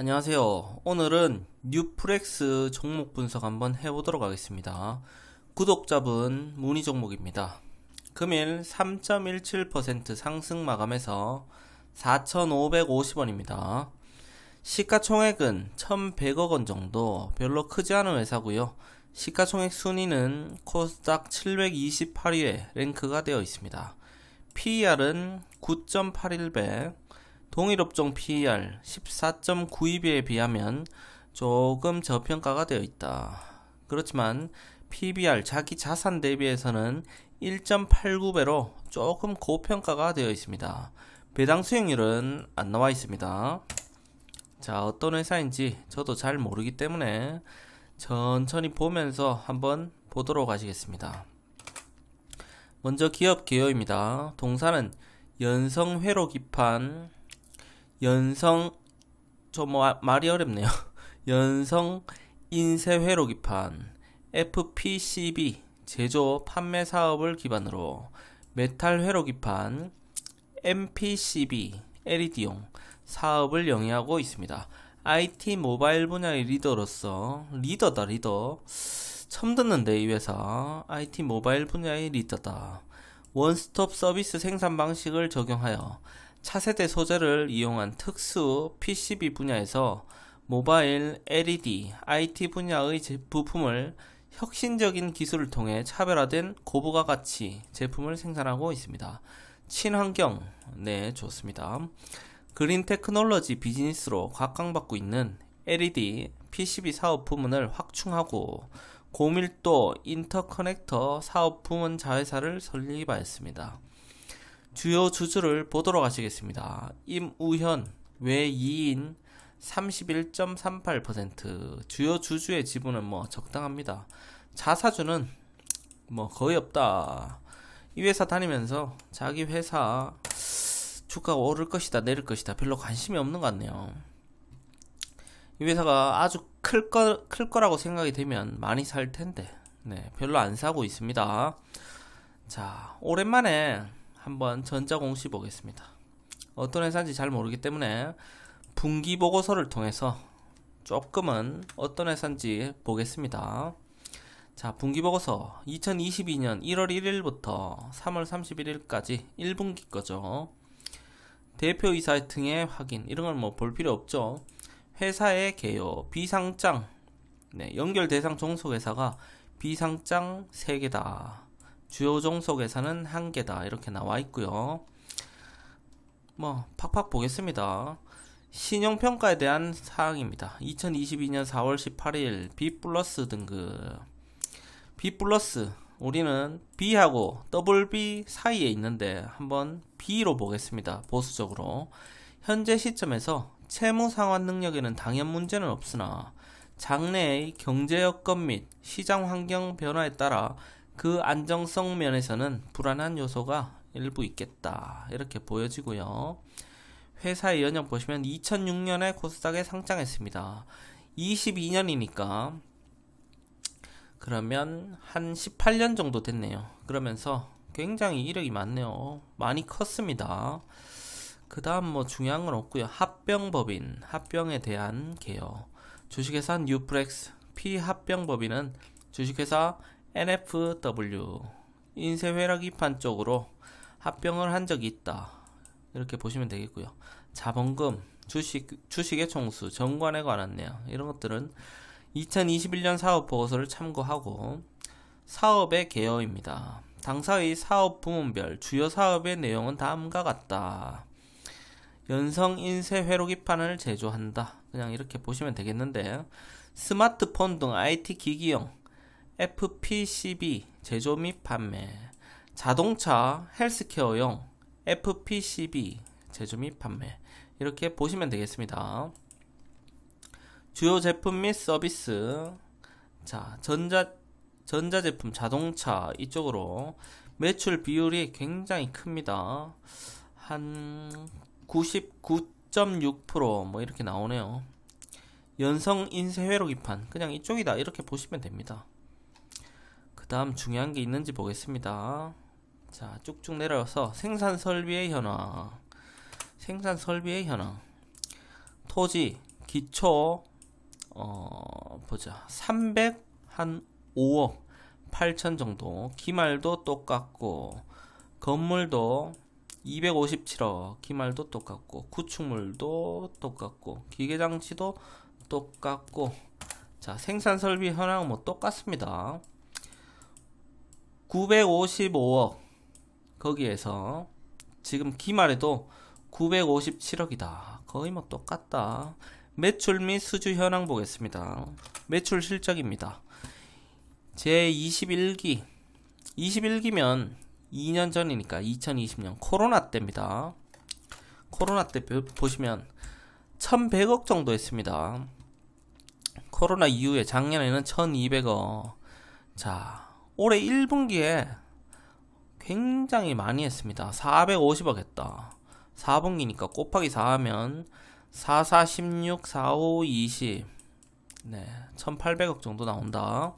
안녕하세요. 오늘은 뉴프렉스 종목 분석 한번 해보도록 하겠습니다. 구독자분 문의 종목입니다. 금일 3.17% 상승 마감해서 4,550원입니다. 시가총액은 1,100억원 정도, 별로 크지 않은 회사고요. 시가총액 순위는 코스닥 728위에 랭크가 되어 있습니다. PER은 9.81배, 동일업종 PER 14.92배에 비하면 조금 저평가가 되어 있다. 그렇지만 PBR 자기 자산 대비해서는 1.89배로 조금 고평가가 되어 있습니다. 배당 수익률은 안 나와 있습니다. 자, 어떤 회사인지 저도 잘 모르기 때문에 천천히 보면서 한번 보도록 하시겠습니다. 먼저 기업 개요입니다. 동사는 연성 회로 기판, 말이 어렵네요. 연성 인쇄 회로 기판, FPCB 제조 판매 사업을 기반으로 메탈 회로 기판, MPCB LED용 사업을 영위하고 있습니다. IT 모바일 분야의 리더로서, 리더다 리더, 처음 듣는데 이 회사. IT 모바일 분야의 리더다. 원스톱 서비스 생산 방식을 적용하여 차세대 소재를 이용한 특수 PCB 분야에서 모바일, LED, IT 분야의 부품을 혁신적인 기술을 통해 차별화된 고부가 가치 제품을 생산하고 있습니다. 친환경, 네, 좋습니다. 그린 테크놀로지 비즈니스로 각광받고 있는 LED, PCB 사업 부문을 확충하고 고밀도 인터커넥터 사업 부문 자회사를 설립하였습니다. 주요 주주를 보도록 하시겠습니다. 임우현 외이인 31.38%, 주요 주주의 지분은 적당합니다. 자사주는 거의 없다. 이 회사 다니면서 자기 회사 주가가 오를 것이다 내릴 것이다 별로 관심이 없는 것 같네요. 이 회사가 아주 클 거라고 생각이 되면 많이 살 텐데, 네, 별로 안 사고 있습니다. 자, 오랜만에 한번 전자공시 보겠습니다. 어떤 회사인지 잘 모르기 때문에 분기 보고서를 통해서 조금은 어떤 회사인지 보겠습니다. 자, 분기 보고서 2022년 1월 1일부터 3월 31일까지 1분기 거죠. 대표이사 등의 확인, 이런 건 볼 필요 없죠. 회사의 개요, 비상장, 네, 연결 대상 종속회사가 비상장 3개다. 주요 종속회사는 1개다. 이렇게 나와 있고요. 팍팍 보겠습니다. 신용평가에 대한 사항입니다. 2022년 4월 18일 B+ 등급. B+, 우리는 B하고 BB 사이에 있는데 한번 B로 보겠습니다. 보수적으로. 현재 시점에서 채무 상환 능력에는 당연 문제는 없으나 장래의 경제 여건 및 시장 환경 변화에 따라 그 안정성 면에서는 불안한 요소가 일부 있겠다. 이렇게 보여지고요. 회사의 연영 보시면 2006년에 코스닥에 상장했습니다. 22년이니까 그러면 한 18년 정도 됐네요. 그러면서 굉장히 이력이 많네요. 많이 컸습니다. 그 다음 중요한 건 없고요. 합병법인, 합병에 대한 개요. 주식회사 뉴프렉스, 피합병법인은 주식회사 NFW, 인쇄회로기판 쪽으로 합병을 한 적이 있다. 이렇게 보시면 되겠고요. 자본금, 주식의 총수, 정관에 관한 내용, 이런 것들은 2021년 사업 보고서를 참고하고, 사업의 개요입니다. 당사의 사업 부문별 주요 사업의 내용은 다음과 같다. 연성 인쇄 회로기판을 제조한다. 그냥 이렇게 보시면 되겠는데, 스마트폰 등 IT 기기용 FPCB 제조 및 판매, 자동차 헬스케어용 FPCB 제조 및 판매, 이렇게 보시면 되겠습니다. 주요 제품 및 서비스. 자, 전자제품, 자동차 이쪽으로 매출 비율이 굉장히 큽니다. 한 99.6% 이렇게 나오네요. 연성 인쇄 회로기판, 그냥 이쪽이다 이렇게 보시면 됩니다. 그 다음 중요한 게 있는지 보겠습니다. 자, 쭉쭉 내려서 생산 설비의 현황. 토지, 기초 보자 305억 8천 정도. 기말도 똑같고 건물도 257억, 기말도 똑같고 구축물도 똑같고 기계장치도 똑같고. 자, 생산설비 현황은 뭐 똑같습니다. 955억. 거기에서 지금 기말에도 957억이다. 거의 뭐 똑같다. 매출 및 수주 현황 보겠습니다. 매출 실적입니다. 제 21기 21기면 2년 전이니까 2020년 코로나 때입니다. 코로나 때 보시면 1100억 정도 했습니다. 코로나 이후에 작년에는 1200억. 자, 올해 1분기에 굉장히 많이 했습니다. 450억 했다. 4분기니까 곱하기 4 하면 4, 4, 16, 4, 5, 20. 네, 1800억 정도 나온다.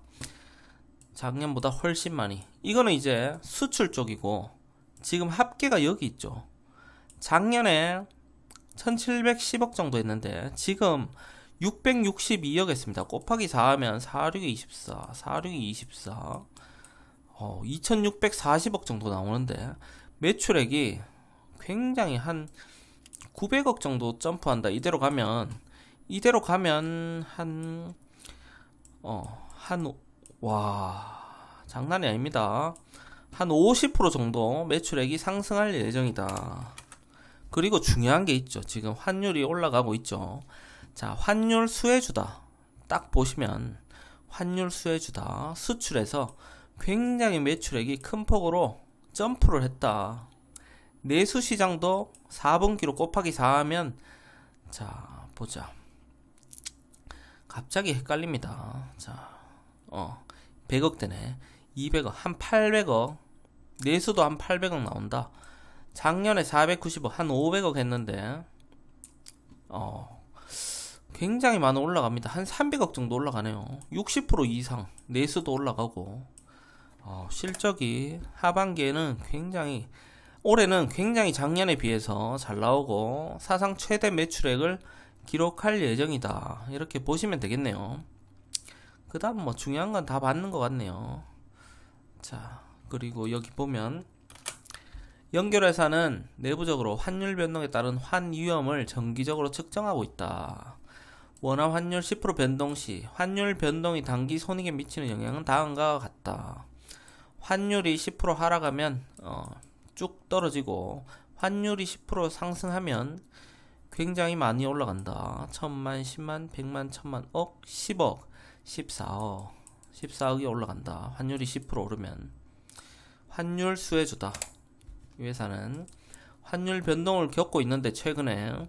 작년보다 훨씬 많이. 이거는 이제 수출 쪽이고, 지금 합계가 여기 있죠. 작년에 1710억 정도 했는데 지금 662억 했습니다. 곱하기 4 하면 4, 6, 24, 4, 6, 24, 2640억 정도 나오는데 매출액이 굉장히 한 900억 정도 점프한다. 이대로 가면 와, 장난이 아닙니다. 한 50% 정도 매출액이 상승할 예정이다. 그리고 중요한 게 있죠. 지금 환율이 올라가고 있죠. 자, 환율 수혜주다. 딱 보시면 환율 수혜주다. 수출에서 굉장히 매출액이 큰 폭으로 점프를 했다. 내수시장도 4분기로 곱하기 4 하면, 자, 보자. 갑자기 헷갈립니다. 자, 100억 되네. 200억, 한 800억. 내수도 한 800억 나온다. 작년에 490억, 한 500억 했는데, 굉장히 많이 올라갑니다. 한 300억 정도 올라가네요. 60% 이상. 내수도 올라가고, 실적이 하반기에는 굉장히, 올해는 굉장히 작년에 비해서 잘 나오고, 사상 최대 매출액을 기록할 예정이다. 이렇게 보시면 되겠네요. 그 다음 뭐 중요한 건 다 받는 것 같네요. 자, 그리고 여기 보면 연결회사는 내부적으로 환율 변동에 따른 환위험을 정기적으로 측정하고 있다. 원화 환율 10% 변동 시 환율 변동이 단기 손익에 미치는 영향은 다음과 같다. 환율이 10% 하락하면 쭉 떨어지고, 환율이 10% 상승하면 굉장히 많이 올라간다. 1000만, 10만, 100만, 1000만, 억, 10억, 14억, 14억이 올라간다. 환율이 10% 오르면. 환율 수혜주다. 이 회사는 환율 변동을 겪고 있는데 최근에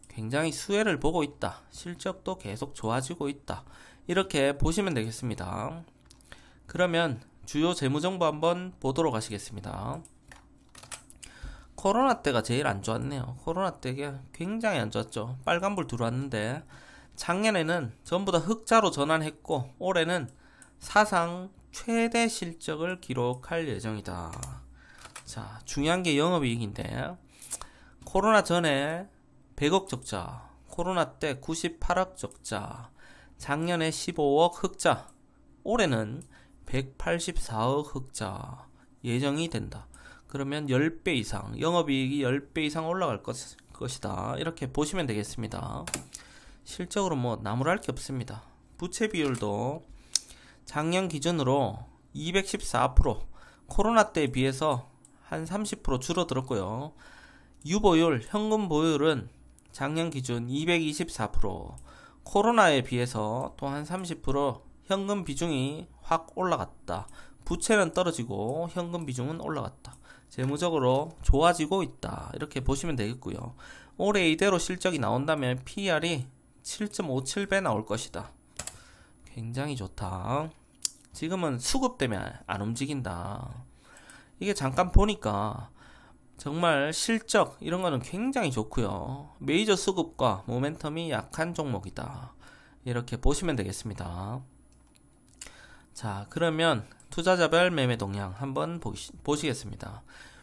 굉장히 수혜를 보고 있다. 실적도 계속 좋아지고 있다. 이렇게 보시면 되겠습니다. 그러면 주요 재무정보 한번 보도록 하시겠습니다. 코로나 때가 제일 안 좋았네요. 코로나 때가 굉장히 안 좋았죠. 빨간불 들어왔는데 작년에는 전부 다 흑자로 전환했고, 올해는 사상 최대 실적을 기록할 예정이다. 자, 중요한 게 영업이익인데, 코로나 전에 100억 적자, 코로나 때 98억 적자, 작년에 15억 흑자, 올해는 184억 흑자 예정이 된다. 그러면 10배 이상, 영업이익이 10배 이상 올라갈 것이다. 이렇게 보시면 되겠습니다. 실적으로 뭐 나무랄 게 없습니다. 부채 비율도 작년 기준으로 214%, 코로나 때에 비해서 한 30% 줄어들었고요. 유보율, 현금 보유율은 작년 기준 224%, 코로나에 비해서 또 한 30% 현금 비중이 확 올라갔다. 부채는 떨어지고 현금 비중은 올라갔다. 재무적으로 좋아지고 있다. 이렇게 보시면 되겠고요. 올해 이대로 실적이 나온다면 PER이 7.57배 나올 것이다. 굉장히 좋다. 지금은 수급 때문에 안 움직인다. 이게 잠깐 보니까 정말 실적 이런 거는 굉장히 좋고요. 메이저 수급과 모멘텀이 약한 종목이다. 이렇게 보시면 되겠습니다. 자, 그러면 투자자별 매매 동향 한번 보시겠습니다.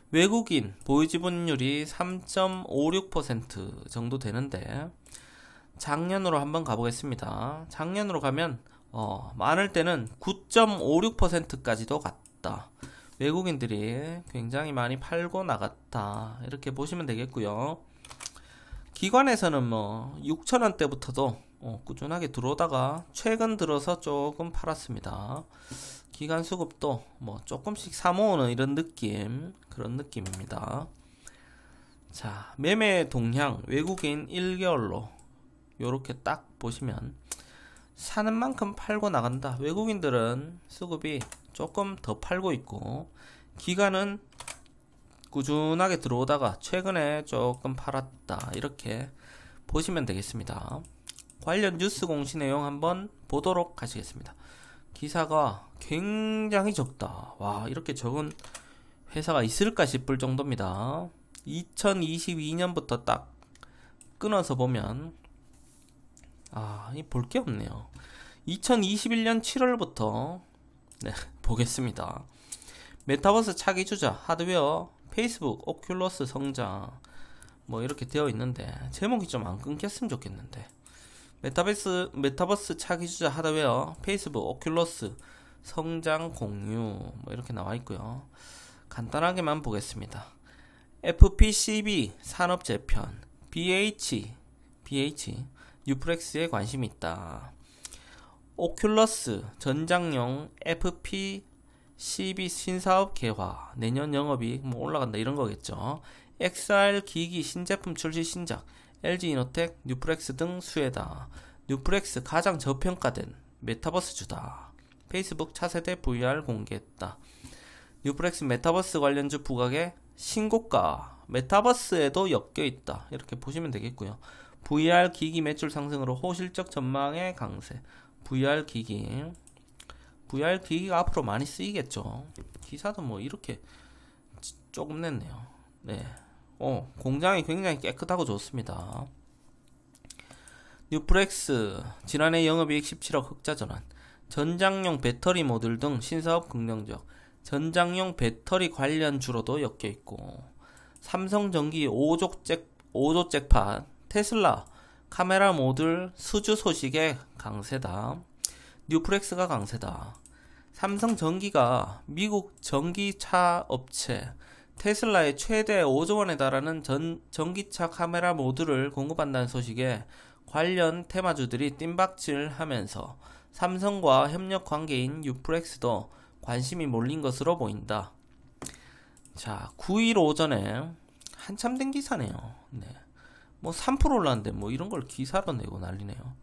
외국인 보유 지분율이 3.56% 정도 되는데, 작년으로 한번 가보겠습니다. 작년으로 가면 많을 때는 9.56%까지도 갔다. 외국인들이 굉장히 많이 팔고 나갔다. 이렇게 보시면 되겠고요. 기관에서는 뭐 6,000원대부터도 꾸준하게 들어오다가 최근 들어서 조금 팔았습니다. 기관 수급도 뭐 조금씩 사모으는 이런 느낌, 그런 느낌입니다. 자, 매매 동향 외국인 1개월로 요렇게 딱 보시면 사는 만큼 팔고 나간다. 외국인들은 수급이 조금 더 팔고 있고, 기관은 꾸준하게 들어오다가 최근에 조금 팔았다. 이렇게 보시면 되겠습니다. 관련 뉴스 공시 내용 한번 보도록 하시겠습니다. 기사가 굉장히 적다. 와, 이렇게 적은 회사가 있을까 싶을 정도입니다. 2022년부터 딱 끊어서 보면 이 볼 게 없네요. 2021년 7월부터 보겠습니다. 메타버스 차기 주자 하드웨어 페이스북 오큘러스 성장 뭐 이렇게 되어 있는데 제목이 좀 안 끊겼으면 좋겠는데, 메타버스 차기 주자 하드웨어 페이스북 오큘러스 성장 공유 뭐 이렇게 나와 있고요. 간단하게만 보겠습니다. FPCB 산업 재편 BH 뉴프렉스에 관심이 있다. 오큘러스 전장용 FPCB 신사업 개화, 내년 영업이 뭐 올라간다 이런 거겠죠. XR 기기 신제품 출시 신작, LG이노텍, 뉴프렉스 등 수혜다. 뉴프렉스 가장 저평가된 메타버스주다. 페이스북 차세대 VR 공개했다. 뉴프렉스 메타버스 관련주 부각의 신고가, 메타버스에도 엮여있다. 이렇게 보시면 되겠고요. VR 기기 매출 상승으로 호실적 전망의 강세. VR 기기가 앞으로 많이 쓰이겠죠. 기사도 뭐 이렇게 조금 냈네요. 네. 공장이 굉장히 깨끗하고 좋습니다. 뉴프렉스 지난해 영업이익 17억 흑자 전환. 전장용 배터리 모듈 등 신사업 긍정적. 전장용 배터리 관련주로도 엮여있고, 삼성전기 5조 잭팟, 테슬라 카메라 모듈 수주 소식에 강세다. 뉴프렉스가 강세다. 삼성전기가 미국 전기차 업체 테슬라에 최대 5조원에 달하는 전기차 카메라 모듈을 공급한다는 소식에 관련 테마주들이 뜀박질하면서 삼성과 협력 관계인 뉴프렉스도 관심이 몰린 것으로 보인다. 자, 9일 오전에 한참 된 기사네요. 네. 뭐 3% 올랐는데 뭐 이런 걸 기사로 내고 난리네요.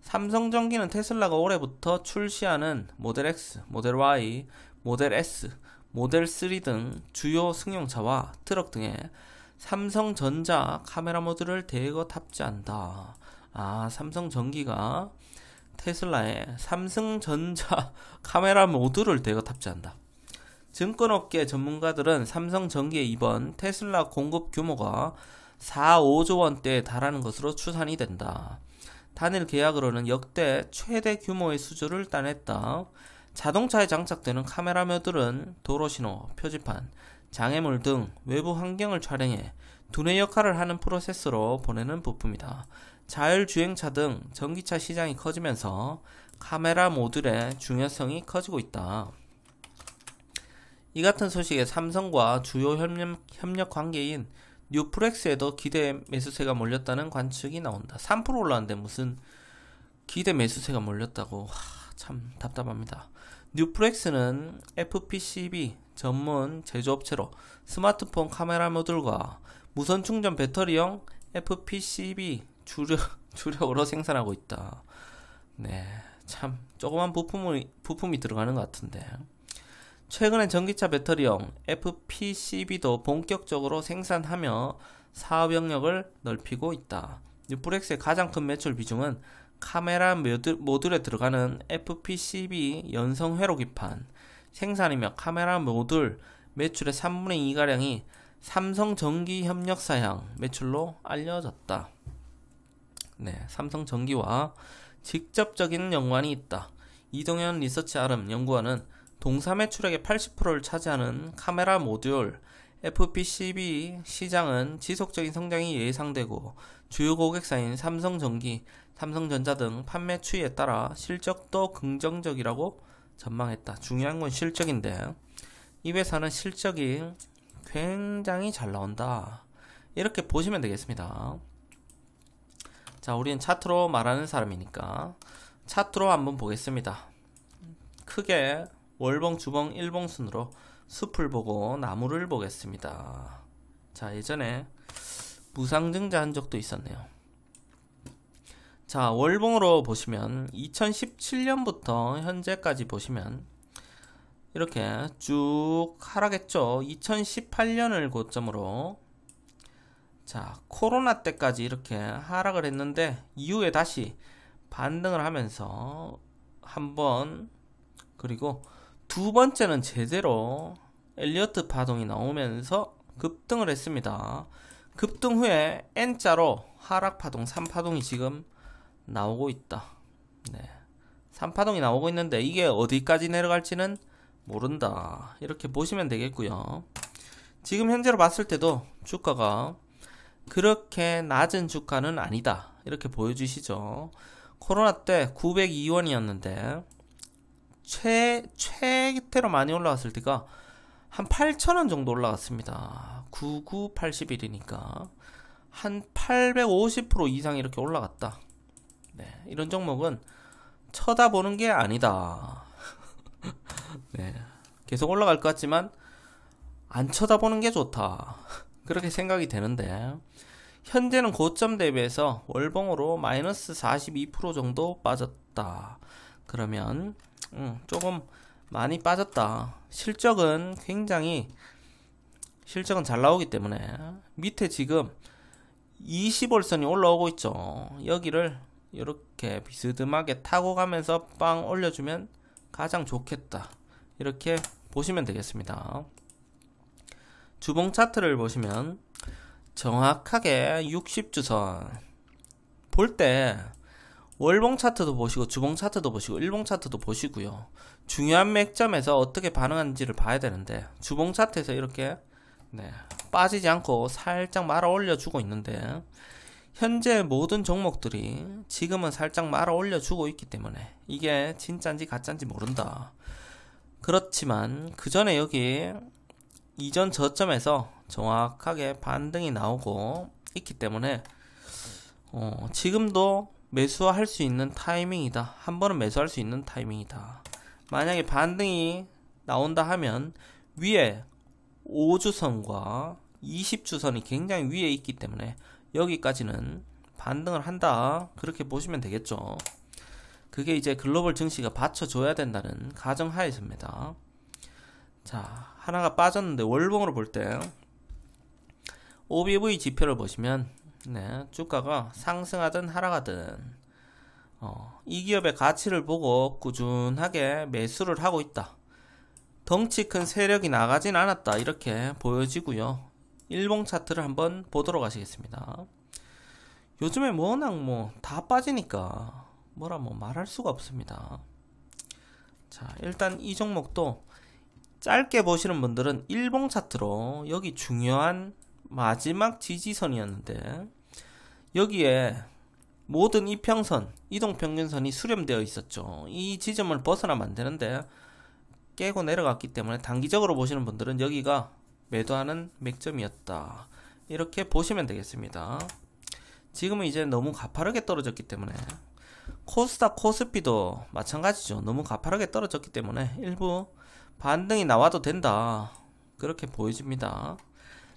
삼성전기는 테슬라가 올해부터 출시하는 모델 X, 모델 Y, 모델 S, 모델 3 등 주요 승용차와 트럭 등에 삼성전자 카메라 모듈을 대거 탑재한다. 삼성전기가 테슬라에 삼성전자 카메라 모듈을 대거 탑재한다. 증권업계 전문가들은 삼성전기의 이번 테슬라 공급 규모가 4, 5조 원대에 달하는 것으로 추산이 된다. 단일 계약으로는 역대 최대 규모의 수주를 따냈다. 자동차에 장착되는 카메라 모듈은 도로신호, 표지판, 장애물 등 외부 환경을 촬영해 두뇌 역할을 하는 프로세서로 보내는 부품이다. 자율주행차 등 전기차 시장이 커지면서 카메라 모듈의 중요성이 커지고 있다. 이 같은 소식에 삼성과 주요 협력 관계인 뉴프렉스에도 기대 매수세가 몰렸다는 관측이 나온다. 3% 올랐는데 무슨 기대 매수세가 몰렸다고. 참 답답합니다. 뉴프렉스는 FPCB 전문 제조업체로 스마트폰 카메라 모듈과 무선 충전 배터리용 FPCB 주력으로 생산하고 있다. 네, 참 조그만 부품이 들어가는 것 같은데, 최근에 전기차 배터리용 FPCB도 본격적으로 생산하며 사업 영역을 넓히고 있다. 뉴프렉스의 가장 큰 매출 비중은 카메라 모듈에 들어가는 FPCB 연성 회로기판 생산이며, 카메라 모듈 매출의 3분의 2가량이 삼성전기 협력사양 매출로 알려졌다. 네, 삼성전기와 직접적인 연관이 있다. 이동현 리서치 아름 연구원은 동사 매출액의 80%를 차지하는 카메라 모듈 FPCB 시장은 지속적인 성장이 예상되고 주요 고객사인 삼성전기, 삼성전자 등 판매 추이에 따라 실적도 긍정적이라고 전망했다. 중요한 건 실적인데 이 회사는 실적이 굉장히 잘 나온다. 이렇게 보시면 되겠습니다. 자, 우리는 차트로 말하는 사람이니까 차트로 한번 보겠습니다. 크게 월봉, 주봉, 일봉 순으로 숲을 보고 나무를 보겠습니다. 자, 예전에 무상증자 한 적도 있었네요. 자, 월봉으로 보시면 2017년부터 현재까지 보시면 이렇게 쭉 하락했죠. 2018년을 고점으로 자, 코로나 때까지 이렇게 하락을 했는데 이후에 다시 반등을 하면서 한번, 그리고 두 번째는 제대로 엘리어트 파동이 나오면서 급등을 했습니다. 급등 후에 N자로 하락 파동 3파동이 지금 나오고 있다. 네, 3파동이 나오고 있는데 이게 어디까지 내려갈지는 모른다. 이렇게 보시면 되겠고요. 지금 현재로 봤을 때도 주가가 그렇게 낮은 주가는 아니다. 이렇게 보여주시죠. 코로나 때 902원이었는데 최대로 많이 올라갔을 때가 한 8,000원 정도 올라갔습니다. 9981이니까 한 850% 이상 이렇게 올라갔다. 네, 이런 종목은 쳐다보는 게 아니다. 네, 계속 올라갈 것 같지만 안 쳐다보는 게 좋다. 그렇게 생각이 되는데 현재는 고점 대비해서 월봉으로 마이너스 42% 정도 빠졌다. 그러면 조금 많이 빠졌다. 실적은 잘 나오기 때문에 밑에 지금 20월선이 올라오고 있죠. 여기를 이렇게 비스듬하게 타고 가면서 빵 올려주면 가장 좋겠다. 이렇게 보시면 되겠습니다. 주봉 차트를 보시면 정확하게 60주선 볼 때 월봉 차트도 보시고 주봉 차트도 보시고 일봉 차트도 보시고요. 중요한 맥점에서 어떻게 반응하는지를 봐야 되는데 주봉 차트에서 이렇게 빠지지 않고 살짝 말아 올려주고 있는데 현재 모든 종목들이 지금은 살짝 말아 올려주고 있기 때문에 이게 진짜인지 가짜인지 모른다. 그렇지만 그 전에 여기 이전 저점에서 정확하게 반등이 나오고 있기 때문에 지금도 매수할 수 있는 타이밍이다. 한 번은 매수할 수 있는 타이밍이다. 만약에 반등이 나온다 하면 위에 5주선과 20주선이 굉장히 위에 있기 때문에 여기까지는 반등을 한다. 그렇게 보시면 되겠죠. 그게 이제 글로벌 증시가 받쳐줘야 된다는 가정하에서입니다. 자, 하나가 빠졌는데 월봉으로 볼 때 OBV 지표를 보시면 주가가 상승하든 하락하든 이 기업의 가치를 보고 꾸준하게 매수를 하고 있다. 덩치 큰 세력이 나가진 않았다. 이렇게 보여지고요. 일봉 차트를 한번 보도록 하시겠습니다. 요즘에 워낙 다 빠지니까 뭐라 말할 수가 없습니다. 자, 일단 이 종목도 짧게 보시는 분들은 일봉 차트로 여기 중요한 마지막 지지선이었는데 여기에 모든 이평선, 이동평균선이 수렴되어 있었죠. 이 지점을 벗어나면 안 되는데 깨고 내려갔기 때문에 단기적으로 보시는 분들은 여기가 매도하는 맥점이었다. 이렇게 보시면 되겠습니다. 지금은 이제 너무 가파르게 떨어졌기 때문에 코스닥, 코스피도 마찬가지죠. 너무 가파르게 떨어졌기 때문에 일부 반등이 나와도 된다. 그렇게 보여집니다.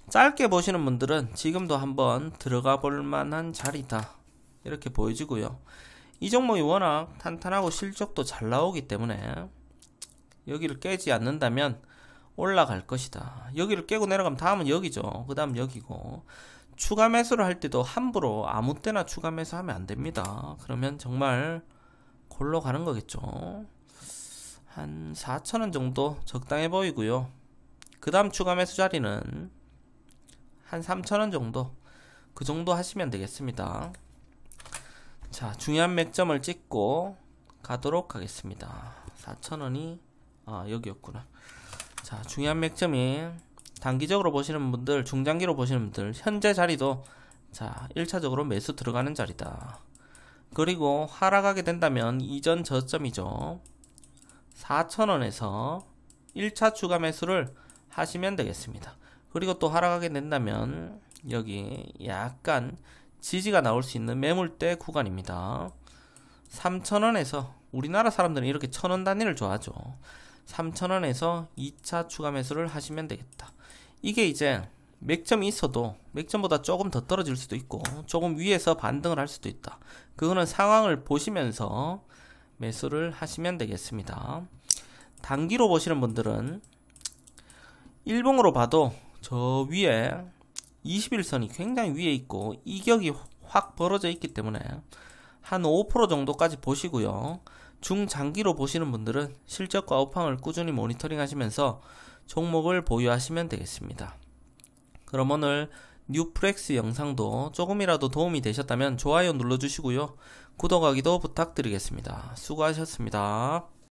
짧게 보시는 분들은 지금도 한번 들어가 볼 만한 자리다. 이렇게 보여지고요. 이 종목이 워낙 탄탄하고 실적도 잘 나오기 때문에 여기를 깨지 않는다면 올라갈 것이다. 여기를 깨고 내려가면 다음은 여기죠. 그 다음 여기고 추가 매수를 할 때도 함부로 아무 때나 추가 매수하면 안 됩니다. 그러면 정말 골로 가는 거겠죠. 한 4,000원 정도 적당해 보이고요. 그 다음 추가 매수 자리는 한 3,000원 정도, 그 정도 하시면 되겠습니다. 자, 중요한 맥점을 찍고 가도록 하겠습니다. 4,000원이 여기였구나. 자, 중요한 맥점이 단기적으로 보시는 분들, 중장기로 보시는 분들, 현재 자리도 자 1차적으로 매수 들어가는 자리다. 그리고 하락하게 된다면 이전 저점이죠. 4,000원에서 1차 추가 매수를 하시면 되겠습니다. 그리고 또 하락하게 된다면 여기 약간 지지가 나올 수 있는 매물대 구간입니다. 3,000원에서 우리나라 사람들은 이렇게 1,000원 단위를 좋아하죠. 3,000원에서 2차 추가 매수를 하시면 되겠다. 이게 이제 맥점이 있어도 맥점보다 조금 더 떨어질 수도 있고 조금 위에서 반등을 할 수도 있다. 그거는 상황을 보시면서 매수를 하시면 되겠습니다. 단기로 보시는 분들은 일봉으로 봐도 저 위에 21선이 굉장히 위에 있고 이격이 확 벌어져 있기 때문에 한 5% 정도까지 보시고요. 중장기로 보시는 분들은 실적과 업황을 꾸준히 모니터링 하시면서 종목을 보유하시면 되겠습니다. 그럼 오늘 뉴프렉스 영상도 조금이라도 도움이 되셨다면 좋아요 눌러주시고요. 구독하기도 부탁드리겠습니다. 수고하셨습니다.